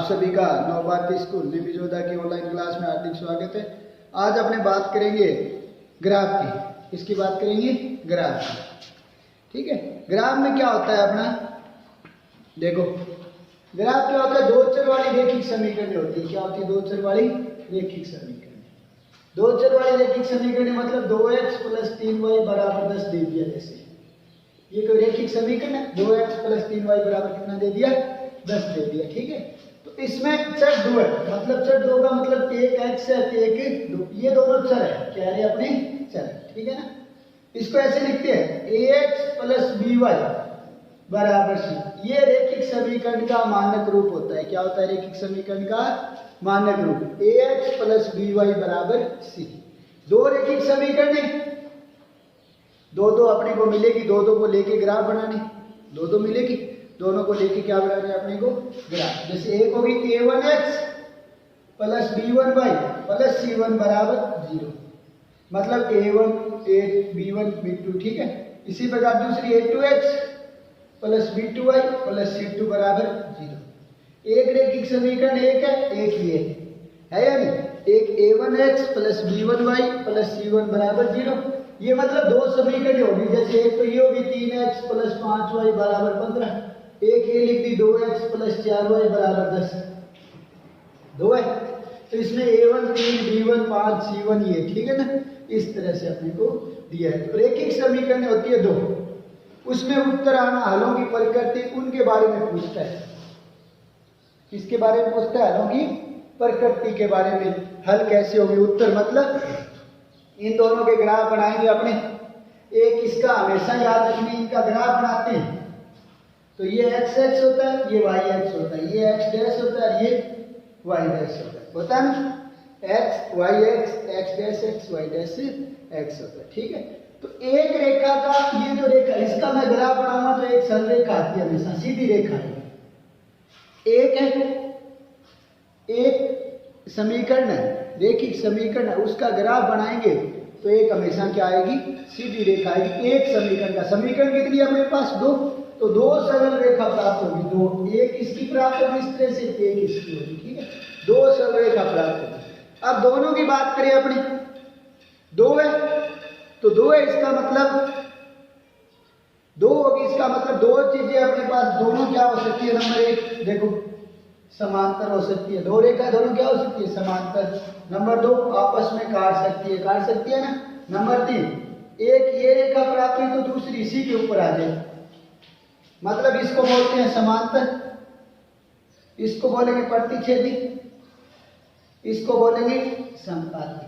सभी का नव भारती स्कूल निविजोदा की ऑनलाइन क्लास में हार्दिक स्वागत है। आज अपने बात करेंगे ग्राफ की। किसकी बात करेंगे? ग्राफ की। ठीक है, ग्राफ में क्या होता है अपना, देखो ग्राफ क्या होता है, दो चर वाली रैखिक समीकरण होती है। क्या होती है? दो चर वाली रैखिक समीकरण। दो चर वाली रैखिक समीकरण मतलब 2x + 3y = 10 दे दिया। जैसे ये कोई रैखिक समीकरण है, 2x + 3y = कितना दे दिया? 10 दे दिया। ठीक है, तो इसमें चर दो है, मतलब चर दो का मतलब एक x है, एक दो, ये दोनों चर है। क्या है अपने? चर। ठीक है ना, इसको ऐसे लिखते हैं ax + by = c। ये रैखिक समीकरण का मानक रूप होता है। क्या होता है रैखिक समीकरण का मानक रूप? ax + by = c। दो रैखिक समीकरण है, दो दो अपने को मिलेगी, दो दो को लेके ग्राफ बनाने, दो दो मिलेगी, दोनों को लेके क्या बनाने अपने को? ग्राफ। जैसे एक होगी a1x + b1y + c1 = 0, मतलब a1 b1 b2। ठीक है, इसी प्रकार दूसरी a2x + b2y + c2 = 0। एक रैखिक समीकरण एक है, एक ये है या नहीं? एक a1x + b1y + c1 = 0। ये मतलब दो समीकरण होगी। जैसे एक तो ये होगी 3x + 5y = 15, एक ये लिख दी 2x + 4y = 10। दो है, तो इसमें a1 3 b1 5 c1 ये। ठीक है ना, इस तरह से अपने को दिया है। तो रैखिक समीकरण होती है दो, उसमें उत्तर आना, हलों की प्रकृति, उनके बारे में पूछता है। किसके बारे में पूछता है? हलों की प्रकृति के बारे में। हल कैसे होगी, उत्तर मतलब इन दोनों के ग्राफ बनाएंगे अपने। एक इसका हमेशा याद रखना, इनका ग्राफ बनाते हैं तो ये x x होता है, ये y x होता है, ये x डैश होता है, ये y डैश होता है ना? x y x x dash x y dash x होता है। ठीक है, तो एक रेखा का ये जो रेखा, इसका मैं ग्राफ बनाऊंगा तो एक सरल रेखा आती है, हमेशा सीधी रेखा है। एक है, एक समीकरण है, रैखिक समीकरण है, उसका ग्राफ बनाएंगे तो एक हमेशा क्या आएगी? सीधी रेखा आएगी। एक समीकरण का, समीकरण कितनी है अपने पास? दो, तो दो सरल रेखा प्राप्त होगी। दो, एक इसकी प्राप्त होगी इस तरह से, एक इसकी होगी। ठीक है, दो सरल रेखा प्राप्त होगी। अब दोनों की बात करें अपनी, दो है तो दो है, इसका मतलब दो होगी, इसका मतलब दो चीजें अपने पास, दोनों क्या हो सकती है? नंबर एक देखो, समांतर हो सकती है। दो रेखा दोनों क्या हो सकती है? समांतर। नंबर दो, आपस में काट सकती है ना? नंबर तीन, एक ये रेखा प्राप्त हुई तो दूसरी इसी के ऊपर आ जाए, मतलब इसको बोलते हैं समांतर, इसको बोलेंगे प्रतिच्छेदी, इसको बोलेंगे संपाती।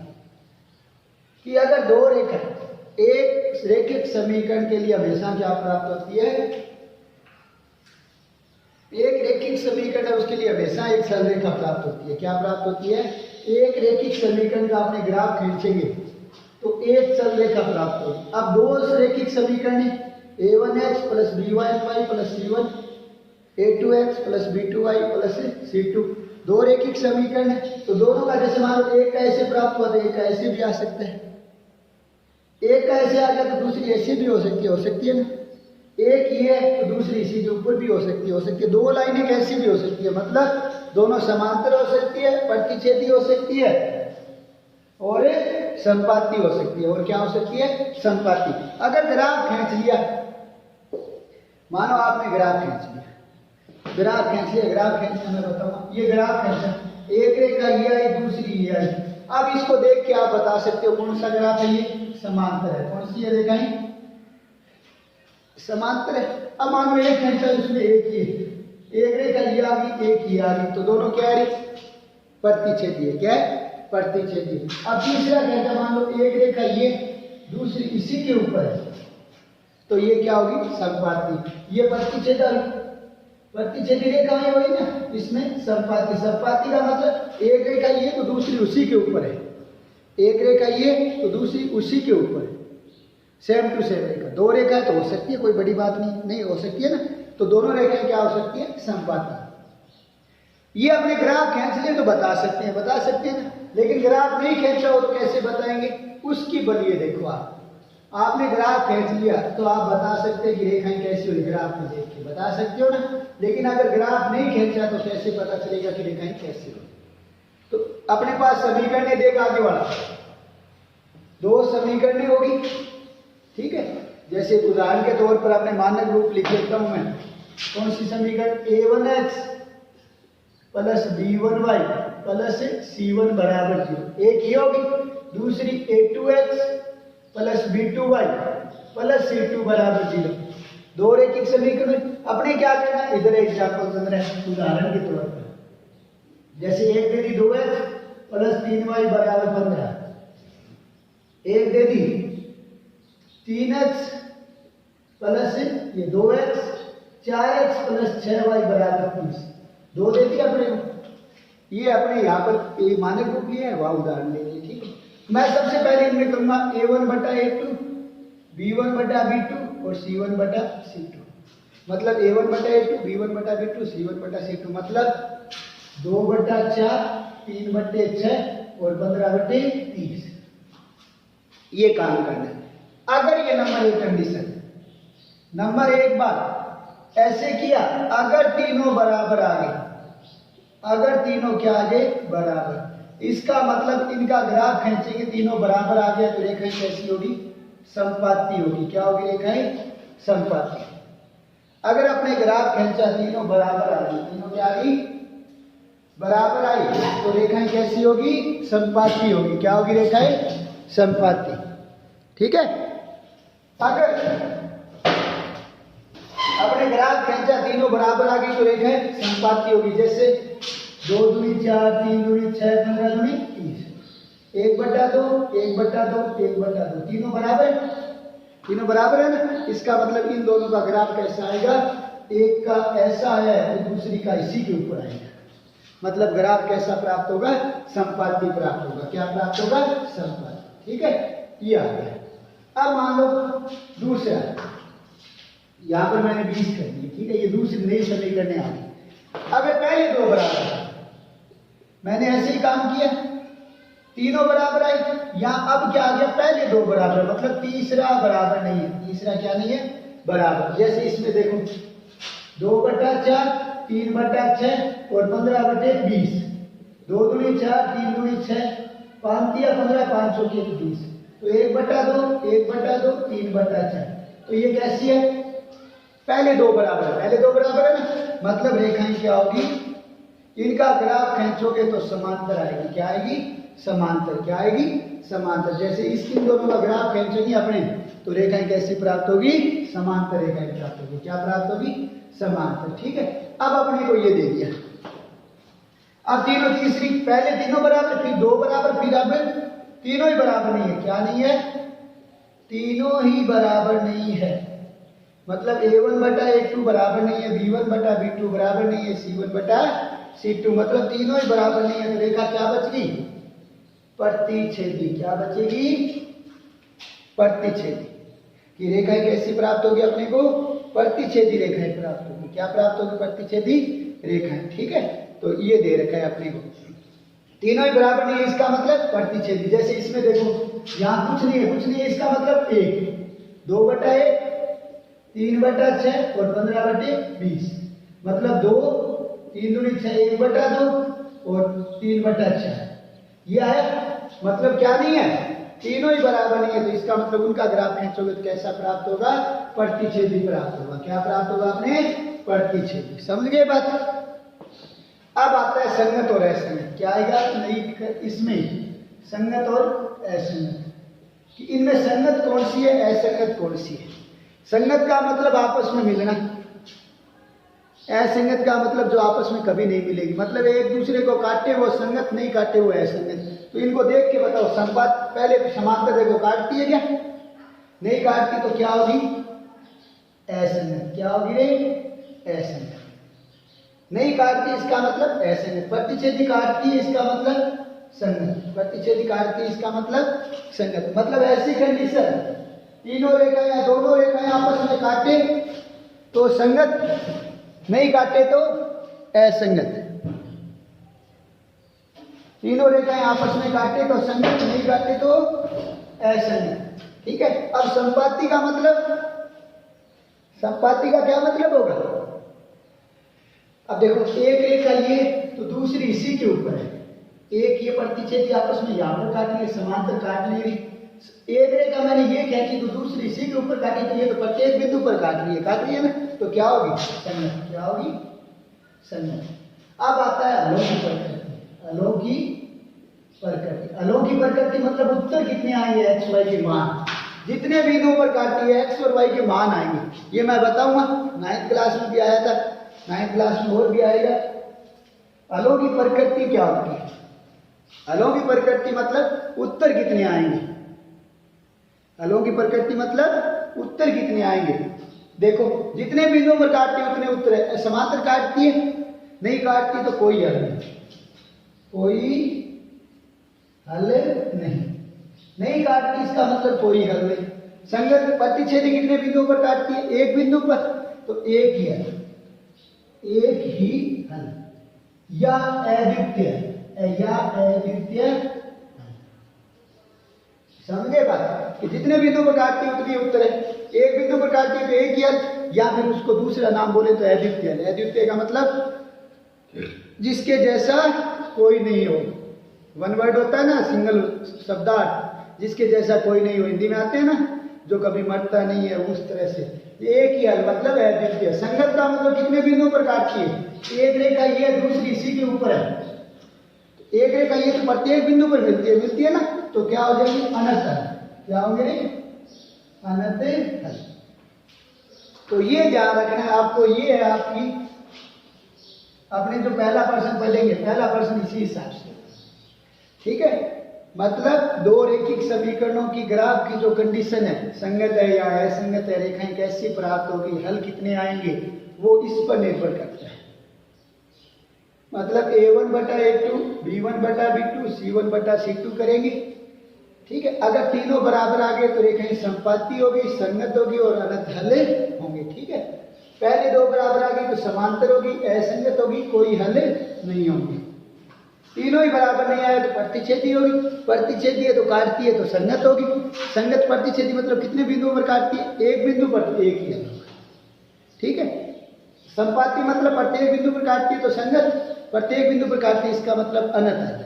कि अगर दो रेखा, एक रैखिक समीकरण के लिए हमेशा क्या प्राप्त होती है? एक रैखिक समीकरण है, उसके लिए हमेशा एक सरल रेखा प्राप्त होती है। क्या प्राप्त होती है? एक रैखिक समीकरण का आपने ग्राफ खींचेंगे तो एक सरल रेखा प्राप्त होगी। अब दो रैखिक समीकरण है, a1x + b1y + c1, a2x + b2y + c2, दो रैखिक समीकरण है। तो दोनों का जैसे मान लो एक का ऐसे प्राप्त हुआ तो एक का ऐसे भी आ सकता है, एक का ऐसे आ गया तो दूसरी ऐसे भी हो सकती है ना? एक ये है तो दूसरी इसी के ऊपर भी हो सकती है। दो लाइनें कैसी भी हो सकती है, मतलब दोनों समांतर हो सकती है, प्रतिच्छेदी हो सकती है और संपाती हो सकती है। और क्या हो सकती है? संपाती। अगर ग्राफ खींच लिया, मानो आपने ग्राफ खींच लिया, ग्राफ खींचने में बताऊंगा, ये ग्राफ खींचा, एक रेखा ये आई, दूसरी ये आई। अब इसको देख के आप बता सकते हो कौन सा ग्राफ है? ये समांतर है। कौन सी है रेखा? समांतर है। अब मान लो एक खींचा, उसमें एक ये, एक रेखा ये आ गई, एक ये आ गई, तो दोनों क्या है? प्रतिच्छेदी है। क्या है? प्रतिच्छेदी। अब तीसरा खींचा, मान लो एक रेखा ये, दूसरी इसी के ऊपर है, तो ये क्या होगी? संपाती। ये प्रतिच्छेदी रेखा है वही ना, इसमें संपाती। संपाती का मतलब एक रेखा ये तो दूसरी उसी के ऊपर है, एक रेखा ये तो दूसरी उसी के ऊपर है, सेम टू सेम रेखा। दो रेखा तो हो सकती है, कोई बड़ी बात नहीं हो सकती है ना? तो दोनों रेखाएं क्या हो सकती है? संपाती। ये अपने ग्राफ खींच ले तो बता सकते हैं ना? लेकिन ग्राफ नहीं खींचा हो तो कैसे बताएंगे? उसकी बलिए देखो आप, आपने ग्राफ खींच लिया तो आप बता सकते हैं कि रेखाएं कैसी हुई, ग्राफ में देख के बता सकते हो ना। लेकिन अगर ग्राफ नहीं खींचा तो कैसे पता चलेगा कि रेखाएं कैसी हुई? तो अपने पास समीकरण है, देख आगे वाला, दो समीकरण होगी, ठीक है। जैसे उदाहरण के तौर पर अपने मानक रूप लिख लेता हूं मैं। कौन सी समीकरण? a1x plus b1y plus c1 बराबर 0, एक ही होगी। दूसरी a2x plus b2y plus c2 बराबर 0, दो रैखिक समीकरण। अपने क्या करना, इधर एग्जाम्पल चल रहा है उदाहरण के तौर पर। जैसे एक दे दी 2x प्लस 3y बराबर 15, एक दे दी 3x प्लस ये 2x 4x प्लस 6y बराबर 30, दो दे दी अपने को। ये अपने यहाँ पर ये मानक रूप लिए है, वह उदाहरण ले लिए, ठीक है। मैं सबसे पहले इनमें करूंगा a1 बटा a2, b1 बटा b2 और c1 बटा c2। मतलब a1 बटा a2, b1 बटा b2, c1 बटा c2, मतलब 2 बटा 4, 3 बटे 6 और 15 बटे 30। ये काम करना है। अगर ये नंबर एक कंडीशन, नंबर एक बार ऐसे किया, अगर तीनों बराबर आ गए, अगर तीनों क्या आ गए? बराबर, इसका मतलब इनका ग्राफ खींचेंगे, तीनों बराबर आ गया तो रेखाएं कैसी होगी? समपाती होगी। क्या होगी? रेखाएं समपाती। अगर अपने ग्राफ खींचा, तीनों बराबर आ गई, तीनों क्या आ गई? बराबर आई, तो रेखाएं कैसी होगी? समपाती होगी। क्या होगी? रेखाएं समपाती, ठीक है। अगर अपने ग्राफ खींचा, तीनों बराबर आ गई तो रेखाएं समपाती होगी। जैसे 2 दूनी 4, 3 दूनी 6, 15 दूनी 30, 1 बटा 2, 1 बटा 2, 1 बटा 2, तीनों बराबर, तीनों बराबर है ना। इसका मतलब इन दोनों का ग्राफ कैसा आएगा? एक का ऐसा है तो दूसरी का इसी के ऊपर आएगा। मतलब ग्राफ कैसा प्राप्त होगा? समपाती प्राप्त होगा। क्या प्राप्त होगा? समपाती, ठीक है। ये आ गया। अब मान लो दूसरा, यहां पर मैंने 20 कर दी, ठीक है। ये दूसरी नई समीकरण आ गई। अगर पहले दो बराबर, मैंने ऐसे ही काम किया, तीनों बराबर आई, यहां अब क्या आ गया? पहले दो बराबर, मतलब तीसरा बराबर नहीं है। तीसरा क्या नहीं है? बराबर। जैसे इसमें देखो 2 बटा 4, 3 बटा 6 और 15 बटे 20, 2 दूनी 4, 3 दूनी 6, 5 दिया 15, 5 चौके 20, तो 1 बटा 2, 1 बटा 2, 3 बटा 4। तो ये कैसी है? पहले दो बराबर है, पहले दो बराबर है ना। मतलब रेखाएं क्या होगी? इनका ग्राफ खींचोगे तो समांतर आएगी। क्या आएगी? समांतर। क्या आएगी? समांतर। जैसे इस इन दोनों का ग्राफ खींचेंगे अपने तो रेखाएं कैसी प्राप्त होगी? समांतर रेखाएं प्राप्त होगी। क्या प्राप्त होगी? समांतर, ठीक है। अब अपने को ये दे दिया, अब तीनों तीसरी, पहले तीनों बराबर, फिर दो बराबर, फिर अब तीनों ही बराबर नहीं है। क्या नहीं है? तीनों ही बराबर नहीं है। मतलब a1 बटा a2 बराबर नहीं है, b1 बटा b2 बराबर नहीं है, c1 बटा c2, मतलब तीनों ही बराबर नहीं है। तो रेखा क्या बच गई? प्रतिच्छेदी। क्या बचेगी? प्रतिच्छेदी। कि रेखाएं कैसी प्राप्त होगी अपने को? प्रतिच्छेदी रेखाएं प्राप्त होगी। क्या प्राप्त होगी? प्रतिच्छेदी रेखाएं, ठीक है। तो ये दे रखा है अपने को, तीनों ही बराबर नहीं है, इसका मतलब प्रतिच्छेदी। जैसे इसमें देखो, यहाँ कुछ नहीं है, कुछ नहीं है, इसका मतलब 1, 2 बटा 1, 3 बटा 6 और 15 बटे 20, मतलब 2, 3 दूनी 6, 1 बटा 2 और 3 बटा 6। ये है, मतलब क्या नहीं है? तीनों ही बराबर नहीं है। तो इसका मतलब उनका ग्राफ खींचोगे तो कैसा प्राप्त होगा? प्रतिच्छेदी प्राप्त होगा। क्या प्राप्त होगा अपने? प्रतिच्छेदी। समझ गए बात? अब आता है संगत और असंगत। क्या आएगा नहीं इसमें? संगत और असंगत, कि इनमें संगत कौन सी है, असंगत कौन सी है। संगत का मतलब आपस में मिलना, असंगत का मतलब जो आपस में कभी नहीं मिलेगी। मतलब एक दूसरे को काटे वो संगत, नहीं काटे वो असंगत। तो इनको देख के बताओ, संपात पहले समांतर देखो, काटती है क्या? नहीं काटती, तो क्या होगी? असंगत। क्या होगी रे? असंगत। नहीं काटती इसका मतलब असंगत। प्रतिच्छेदी काटती है इसका मतलब संगत। प्रतिच्छेदी काटती है इसका मतलब संगत। मतलब ऐसी कंडीशन, तीनों रेखाएं या दोनों रेखाएं आपस में काटे तो संगत, नहीं काटे तो असंगत। तीनों रेखाएं आपस में काटे तो संगत, नहीं काटे तो असंगत। ठीक है। अब संपाती का मतलब, संपाती का क्या मतलब होगा? अब देखो एक रेखा ये तो दूसरी इसी के ऊपर है, एक ये प्रतिच्छेदी आपस में यहाँ पर काट लिए, समांतर काट ली। एक रेखा मैंने ये खींची तो दूसरी इसी के ऊपर काटी, तो ये तो प्रत्येक बिंदु पर काट रही है ना, तो क्या होगी? संगत। क्या होगी? संगत। अब आता है अलोकी प्रकृति। अलोकी प्रकृति, अलोकी प्रकृति मतलब उत्तर कितने आएंगे एक्स वाई के मान, जितने बिंदुओं पर काटती है एक्स और वाई के मान आएंगे। ये मैं बताऊंगा, 9th क्लास में भी आया था, 9th क्लास में और भी आएगा। अलोकी प्रकृति क्या होती है? अलोकी प्रकृति मतलब उत्तर कितने आएंगे। अलोकी प्रकृति मतलब उत्तर कितने आएंगे। देखो जितने बिंदुओं पर काटती है उतने उत्तर है। समांतर काटती है, नहीं काटती तो कोई हल नहीं, कोई हल नहीं। नहीं काटती इसका मतलब कोई हल नहीं। संगत प्रतिच्छेदी कितने बिंदुओं पर काटती है? एक बिंदु पर, तो एक ही हल, एक ही हल या अद्वितीय, या अद्वितीय। समझे बात कि जितने बिंदु पर काटती है उतनी उत्तर है। एक बिंदु पर काटती है तो एक ही हल, या फिर उसको दूसरा नाम बोले तो अद्वितीय। अद्वितीय का मतलब जिसके जैसा कोई नहीं हो। वन वर्ड होता है ना, सिंगल शब्दार्थ, जिसके जैसा कोई नहीं हो, हिंदी में आते हैं ना, जो कभी मरता नहीं है, उस तरह से एक ही हल मतलब अद्वितीय। संगत का मतलब कितने बिंदुओं पर काटती है? एक रेखा ये, दूसरी इसी के ऊपर है। एक रेखा ये तो प्रत्येक बिंदु पर मिलती है ना, तो क्या हो जाएगी? अनंत हल। क्या हो गए? अनंत हल। तो ये ध्यान रखना है आपको। ये है आपकी, अपने जो पहला प्रश्न पढ़ेंगे, पहला प्रश्न इसी हिसाब से, ठीक है। मतलब दो रैखिक समीकरणों की ग्राफ की जो कंडीशन है, संगत है या असंगत है, रेखाएं कैसी प्राप्त होगी, हल कितने आएंगे, वो इस पर निर्भर करता है। मतलब a1 बटा a2, b1 बटा b2, c1 बटा c2 करेंगे, ठीक है। अगर तीनों बराबर आ गए तो रेखाएं संपाती होगी, संगत होगी और अनंत हल होंगे, ठीक है। पहले दो बराबर आ गई तो समांतर होगी, असंगत होगी, कोई हल नहीं होंगे। तीनों ही बराबर नहीं आए तो प्रतिच्छेदी होगी, प्रतिच्छेदी है तो काटती है तो संगत होगी। संगत प्रतिच्छेदी मतलब कितने बिंदुओं पर काटती है? एक बिंदु पर, एक ही हल होगा, ठीक है। संपाती मतलब प्रत्येक बिंदु पर काटती है तो संगत, प्रत्येक बिंदु पर काटती है इसका मतलब अनंत हल।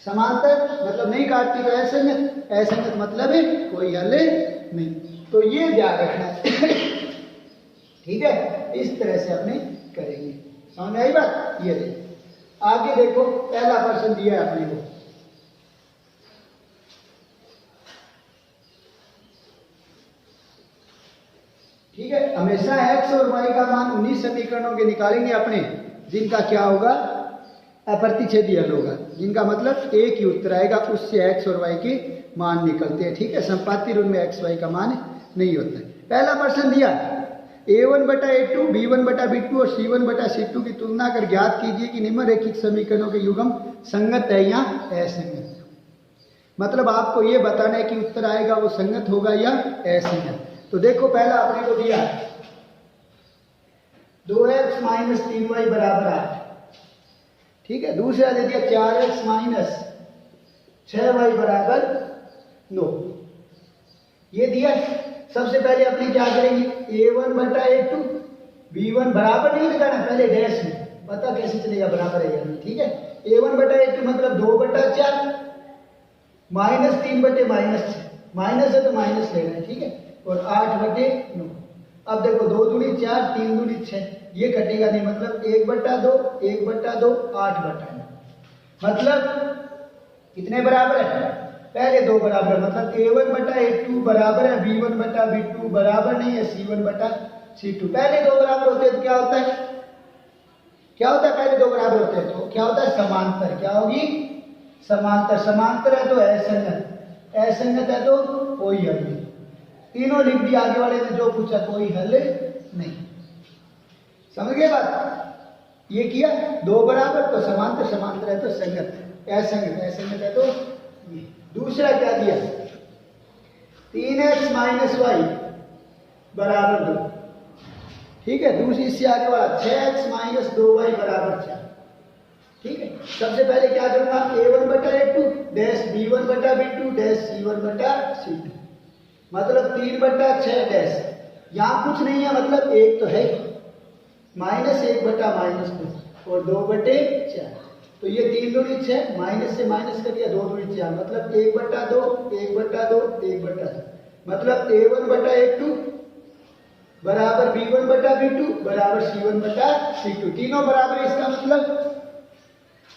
समांतर मतलब नहीं काटती तो असंगत, असंगत मतलब है कोई हल नहीं। तो ये ध्यान रखना है, ठीक है। इस तरह से अपने करेंगे। समझ में आई बात? ये देखो आगे देखो, पहला प्रश्न दिया है अपने को, ठीक है। हमेशा x और y का मान उन्हीं समीकरणों के निकालेंगे अपने जिनका क्या होगा? अप्रतिच्छेदी हल होगा, जिनका मतलब एक ही उत्तर आएगा, उससे x और y के मान निकलते हैं, ठीक है। संपाती रूप में x y का मान नहीं होता है। पहला प्रश्न दिया a1 बटा a2, b1 बटा b2 और c1 बटा c2 की तुलना कर ज्ञात कीजिए कि निम्नलिखित समीकरणों के युग्म संगत है या असंगत। मतलब आपको ये बताना है कि उत्तर आएगा वो संगत होगा या असंगत। तो देखो पहला अपने को दिया 2x माइनस 3y बराबर 8, ठीक है। दूसरा दे दिया 4x माइनस 6y बराबर 9, ये दिया। सबसे पहले अपने क्या करेंगे? a1 बटा a2, b1 बराबर नहीं लगाना, पहले डैश में, पता कैसे चलेगा बराबर है या नहीं, ठीक है। a1 बटा a2 मतलब 2 बटा 4 माइनस 3 बटे माइनस 6, माइनस है तो माइनस लेना है, ठीक है। और 8 बटे 9। अब देखो 2 दूनी 4, 3 दूनी 6, ये कटेगा नहीं, मतलब 1 बटा 2, 1 बटा 2, 8 बटा 9, मतलब कितने बराबर है? पहले दो बराबर, मतलब a1 बटा a2 बराबर है b1 बटा b2 बराबर नहीं है c1 बटा c2। पहले दो बराबर होते हैं तो क्या होता है? क्या होता है? पहले दो बराबर होते हैं तो क्या होता है? समांतर। क्या होगी? समांतर। समांतर है तो असंगत, असंगत है तो कोई हल नहीं। तीनों लिख दिया आगे वाले ने जो पूछा, कोई हल नहीं। समझ गए बात? ये किया दो बराबर तो समांतर, समांतर है तो संगत, असंगत, असंगत है तो ये। दूसरा क्या दिया? 3x माइनस वाई बराबर 2, ठीक है। दूसरी इससे आगे वाला 6x माइनस 2y बराबर 4, ठीक है। सबसे पहले क्या करूंगा? a1 बटा a2 डैश b1 बटा b2 डैश c1 बटा c2, मतलब 3/6 डैश, यहाँ कुछ नहीं है मतलब एक तो है, -1/-2 और 2/4, तो ये 3 दूनी 6, माइनस से माइनस कर दिया 2 दूनी 4, मतलब 1/2 1/2 1/2, मतलब A1/A2 बराबर B1/B2 बराबर C1/C2, तीनों बराबर, इसका मतलब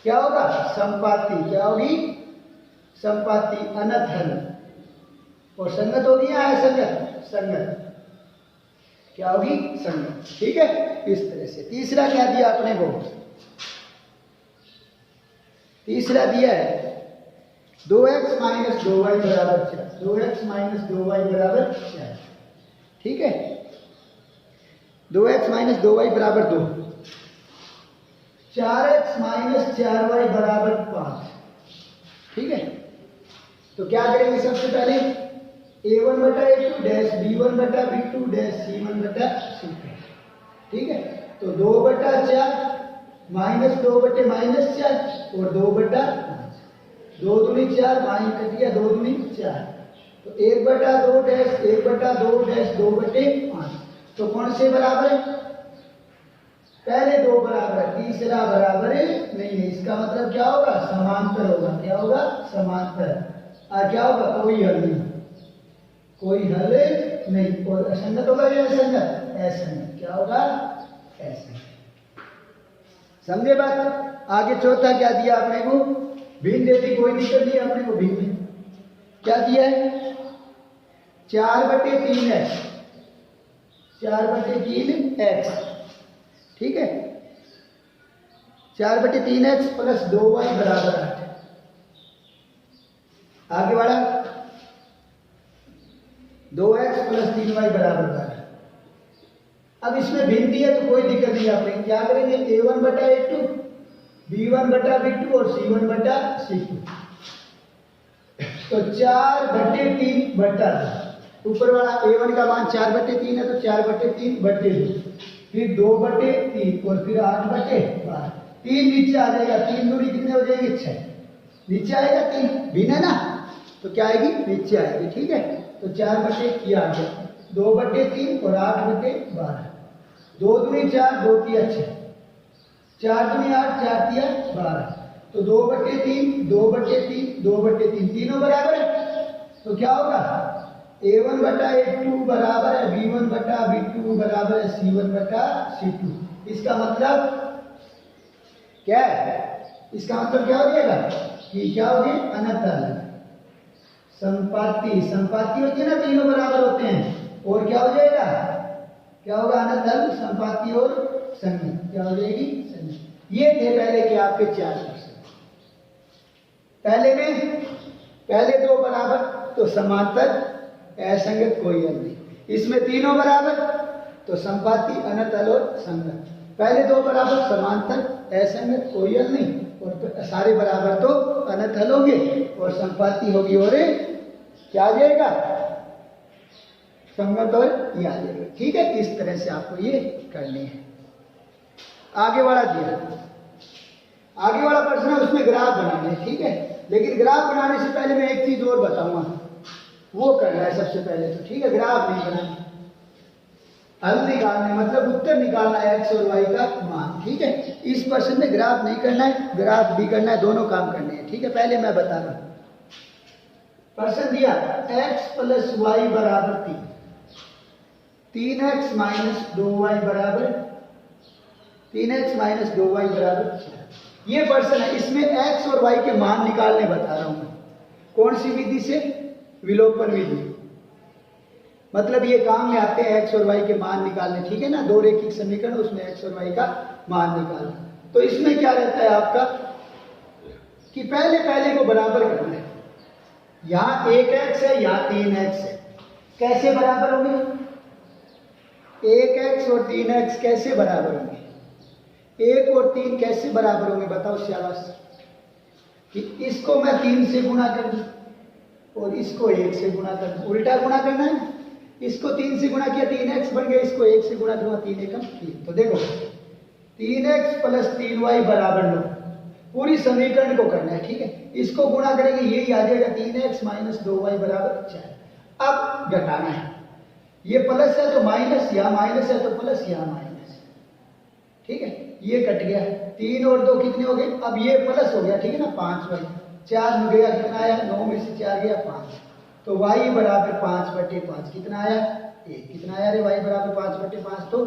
क्या होगा, संपाती, क्या होगी, संपाती, अनंत हल, और संगत होगी या असंगत, संगत, क्या होगी, संगत, ठीक है। इस तरह से तीसरा क्या दिया आपने को, तीसरा दिया है 2x - 2y बराबर 4, 2x - 2y बराबर 4, ठीक है, 2x - 2y बराबर 2, 4x - 4y बराबर 5, ठीक है। तो क्या करेंगे, सबसे पहले A1/A2 dash B1/B2 dash C1/C2, ठीक है। तो 2/4 -2/-4 और 2/5, 2 दूनी 4, माइन कट गया 2 दूनी 4, तो 1/2 डैश 1/2 डैश 2/5, तो कौन से बराबर है, पहले 2 बराबर है, तीसरा बराबर है नहीं है, इसका मतलब क्या होगा, समांतर होगा, क्या होगा, समांतर, और क्या होगा, कोई हल नहीं, कोई हल नहीं, और असंगत होगा या असंगत, असंगत, क्या होगा, असंगत, समझे बात। आगे चौथा क्या दिया आपने को, भिन्न देती, कोई दिक्कत नहीं अपने को, भिन्न क्या दिया है, 4/3x, 4/3x, ठीक है, 4/3x + 2y बराबर 8, आगे बढ़ा 2x + 3y बराबर 12। अब इसमें भिन्नती है तो कोई दिक्कत नहीं, आपने क्या करेंगे, A1/A2 B1/B2 और C1/C2, तो 4/3/2, ऊपर वाला A1 का मान 4/3 है तो 4/3/2, फिर 2/3 और फिर 8/12, 3 नीचे आ जाएगा, 3 दूनी कितने हो जाएंगे, 6, नीचे आएगा 3, भिन्न है ना, तो क्या आएगी, नीचे आएगी, ठीक है। तो 4/3 आ गया, 2/3 और 8/12, 2 दूनी 4, 2 तिया 6, 4 दूनी 8, 4 तिया 12, तो 2/3 2/3 2/3, तीनों बराबर है, तो क्या होगा, A1/A2 बराबर है B1/B2 बराबर है C1/C2, इसका मतलब क्या है, इसका मतलब क्या हो जाएगा कि क्या हो गया, अनंत हल, संपाती, संपाती होती है ना, तीनों बराबर होते हैं, और क्या हो जाएगा, क्या होगा, अनंत हल, संपाती और संगत, क्या हो जाएगी, संगत। ये थे पहले के आपके 4 क्वेश्चन, पहले में पहले 2 बराबर तो समांतर, असंगत, कोई हल नहीं, इसमें तीनों बराबर तो संपाती, अनंत हल और संगत, पहले 2 बराबर समांतर, असंगत, कोई हल नहीं, और सारे बराबर तो अनंत हल होंगे और संपाती होगी, और क्या आ जाएगा, संगत, और ये आ जाएगा, ठीक है। इस तरह से आपको ये करनी है। आगे वाला दिया, आगे वाला प्रश्न है, उसमें ग्राफ बनाने हैं, ठीक है, लेकिन ग्राफ बनाने से पहले मैं एक चीज और बताऊंगा, वो करना है सबसे पहले तो, ठीक है, ग्राफ नहीं बनाना, हल निकालना है, मतलब उत्तर निकालना है, एक्स और वाई का मान, ठीक है। इस प्रश्न में ग्राफ नहीं करना है, ग्राफ भी करना है, दोनों काम करने हैं, ठीक है। पहले मैं बता रहा हूं, प्रश्न दिया x + y बराबर 3, 3x - 2y बराबर 3x - 2y बराबर 4, ये प्रश्न है, इसमें x और y के मान निकालने बता रहा हूं मैं, कौन सी विधि से, विलोपन विधि, मतलब ये काम में आते हैं x और y के मान निकालने, ठीक है ना, दो रेखिक समीकरण, उसमें x और y का मान निकालना। तो इसमें क्या रहता है आपका कि पहले पहले को बराबर करना है, यहां 1x है, यहां 3x है, कैसे बराबर होंगे, 1x और 3x कैसे बराबर होंगे, 1 और 3 कैसे बराबर होंगे, बताओ शाबाश, कि इसको मैं 3 से गुणा कर दूं और इसको 1 से गुणा कर दूं, उल्टा गुणा करना है, इसको 3 से गुणा किया 3x बन गया, इसको 1 से गुणा करूंगा 3 एकम 3, तो देखो 3x + 3y बराबर लो, पूरी समीकरण को करना है, ठीक है, इसको गुणा करेंगे यही आ जाएगा, 3x - 2y बराबर 4। अब घटाना है, ये प्लस है तो माइनस, यहाँ माइनस है तो प्लस, यहाँ माइनस, ठीक है। ये कट गया, 3 और 2 कितने हो गए, अब ये प्लस हो गया, ठीक है ना, 5 वाई, 4 में गया कितना आया, 9 में से 4 गया 5, तो y बराबर 5/5 कितना आया, 1, कितना आया रे, y बराबर 5/5 तो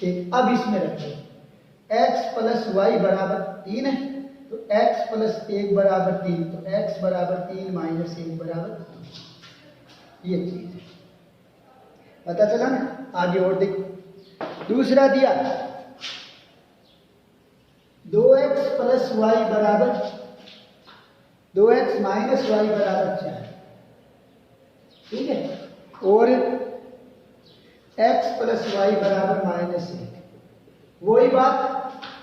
1। अब इसमें रखो x प्लस वाई बराबर 3 है, तो x प्लस 1 बराबर 3, तो x बराबर 3 माइनस 1 बराबर 2, ये चीज है, पता चला ना। आगे और देखो, दूसरा दिया 2x प्लस वाई बराबर 2x माइनस वाई बराबर 4, ठीक है, और x प्लस वाई बराबर -1। वही बात,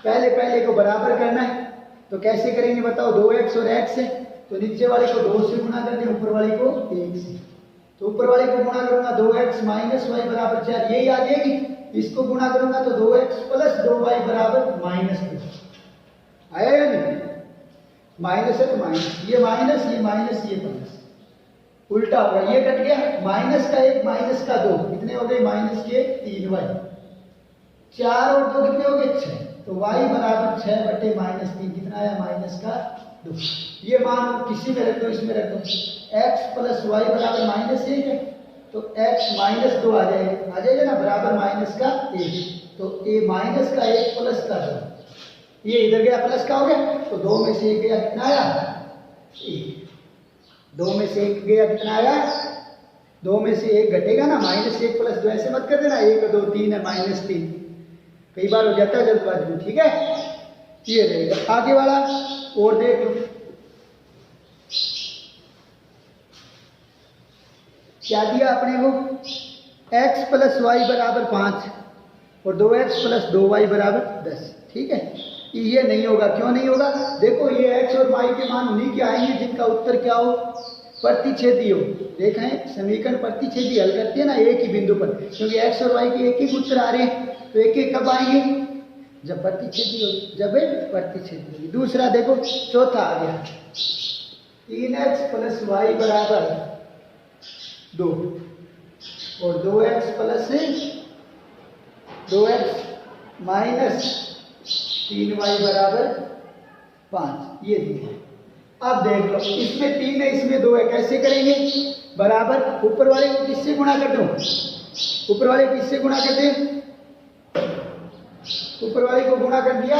पहले को बराबर करना है, तो कैसे करेंगे बताओ, 2x और x है, तो नीचे वाले को 2 से गुणा करते हैं, ऊपर वाले को 1 से, तो ऊपर वाले को गुणा करूंगा 2x माइनस वाई बराबर 4, यही आ जाएगी। इसको गुणा करूंगा तो 2x प्लस 2y बराबर -2, आया या नहीं, माइनस है तो माइनस, ये माइनस, ये माइनस, ये प्लस, उल्टा होगा, ये कट गया, माइनस का 1 माइनस का 2 कितने हो गए, माइनस के 3y, 4 और 2 कितने हो गए 6, तो y बराबर 6/-3 कितना आया, माइनस का 2। ये मान किसी में रख दो, इसमें रख दो, x प्लस वाई बराबर -1 है, तो x -2 आ जाएगा ना, बराबर माइनस का 1, तो a माइनस का 1 प्लस का 2, ये इधर गया प्लस का हो गया, तो 2 में से 1 गया, कितना आया 1, 2 में से 1 गया, कितना आया, 2 में से 1 घटेगा ना, -1 प्लस 2, ऐसे मत कर देना 1 2 3 है -3, कई बार हो जाता है जल्दबाजी में, ठीक है, ये रहेगा। आगे वाला और देख लो, क्या दिया अपने को, x प्लस वाई बराबर 5 और 2x प्लस 2y बराबर 10, ठीक है। ये नहीं होगा, क्यों नहीं होगा, देखो ये x और y के मान उन्हीं के आएंगे जिनका उत्तर क्या हो, प्रतिच्छेदी हो। देखें समीकरण प्रतिच्छेदी हल करती है ना एक ही बिंदु पर, क्योंकि x और y के एक ही उत्तर आ रहे हैं, तो एक एक कब आएंगे, जब प्रतिच्छेदी हो, जब प्रतिच्छेदी होगी। दूसरा देखो, चौथा आ गया 3x प्लस वाई बराबर 2 और 2x plus 2x minus 3y बराबर 5, ये दिया। अब देख लो, इसमें 3 है, इसमें 2 है, कैसे करेंगे, बराबर ऊपर वाले को किससे गुणा कर दो, ऊपर वाले को किससे गुणा कर दे, ऊपर वाले को गुणा कर दिया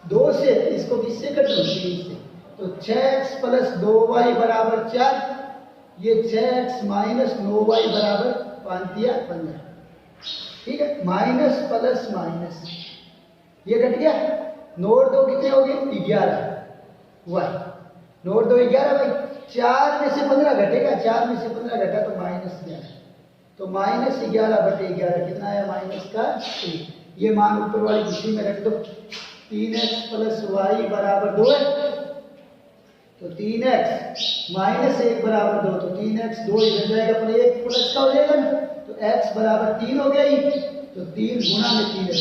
2 से, इसको किससे कर दो 3 से, तो 6x प्लस 2y बराबर 4, ये 6x माइनस 9y बराबर 5 दिया 15, ठीक है, माइनस प्लस माइनस, ये कट गया, 9 और 2 कितने हो गए 11 y, 9 और 2 11 भाई, 4 में से 15 घटेगा, 4 में से 15 घटा तो -11, तो -11/11 कितना आया, माइनस का 1। ये मान ऊपर वाली किसी में रख दो, 3x प्लस वाई बराबर 2 है, तो 3x माइनस 1 बराबर 2, तो 3x 2 इधर जाएगा, पर 1 प्लस का हो जाएगा ना, तो x बराबर 3 हो गया ही, तो 3 गुणा में 3 है,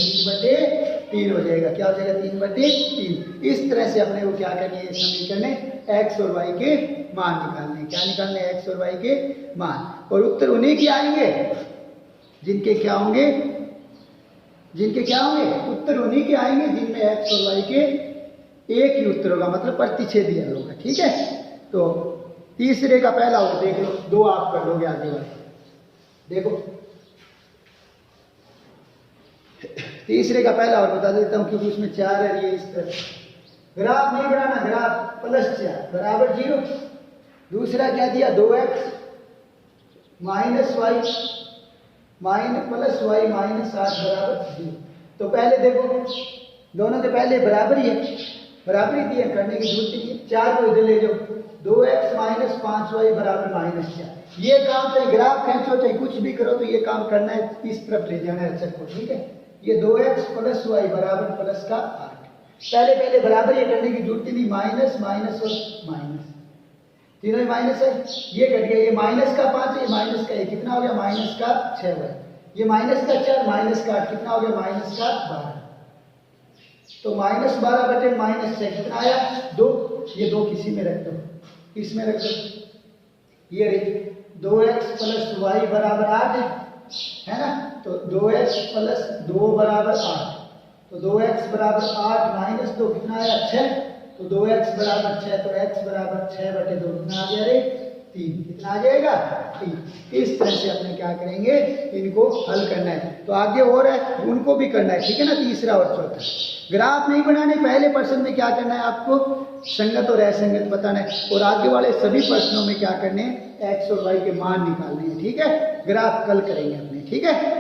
3/3 हो जाएगा, क्या हो जाएगा 3/3। इस तरह से अपने को क्या करनी है, समीकरण में x और y के मान निकालने, क्या निकालने, x और y के मान, और उत्तर उन्हीं के आएंगे जिनके क्या होंगे, उत्तर उन्हीं के आएंगे जिनमें x और y के एक ही उत्तर होगा, मतलब प्रतिच्छेदी हल होगा, ठीक है। तो तीसरे का पहला और देख लो, 2 आप कर लोगे आगे वाले, देखो तीसरे का पहला और बता देता हूं, क्योंकि उसमें 4 है, ये इस तरह ग्राफ नहीं बनाना, ग्राफ +4 बराबर 0। दूसरा क्या दिया, 2x minus y plus y minus 8 बराबर 0। तो पहले देखो, दोनों के पहले बराबर ही है, बराबर ही दिए, करने की जरूरत नहीं है, 4 को इधर ले जाओ, 2x माइनस 5y बराबर -4। ये काम चाहे ग्राफ खींचो चाहे कुछ भी करो, तो ये काम करना है, इस तरफ ले जाना है अक्षर को, ठीक है। ये 2x प्लस वाई बराबर प्लस का 8, पहले बराबर ये करने की जरूरत नहीं, माइनस माइनस और माइनस, तीनों ही माइनस है, ये कट गया, ये माइनस का 5 है, ये माइनस का 1, कितना हो गया, माइनस का 6 है, ये माइनस का 4 माइनस का 8, कितना हो गया, माइनस का 12, तो -12/-6 कितना आया 2, ये 2 किसी में रख दो, इसमें रख दो, ये रही 2x प्लस वाई बराबर 8 है ना। तो 2x प्लस 2 बराबर 8, तो 2x बराबर 8 माइनस 2 कितना आया 6, तो 2x बराबर 6, तो x बराबर 6/2 कितना आ गया रे 3, कितना आ जाएगा 3। इस तरह से अपने क्या करेंगे, इनको हल करना है। तो आगे और है उनको भी करना है, ठीक है ना, तीसरा और चौथा। ग्राफ नहीं बनाने, पहले प्रश्न में क्या करना है आपको, संगत और असंगत बताना है, और आगे वाले सभी प्रश्नों में क्या करने हैं, x और y के मान निकालने हैं, ठीक है। ग्राफ कल करेंगे अपने, ठीक है।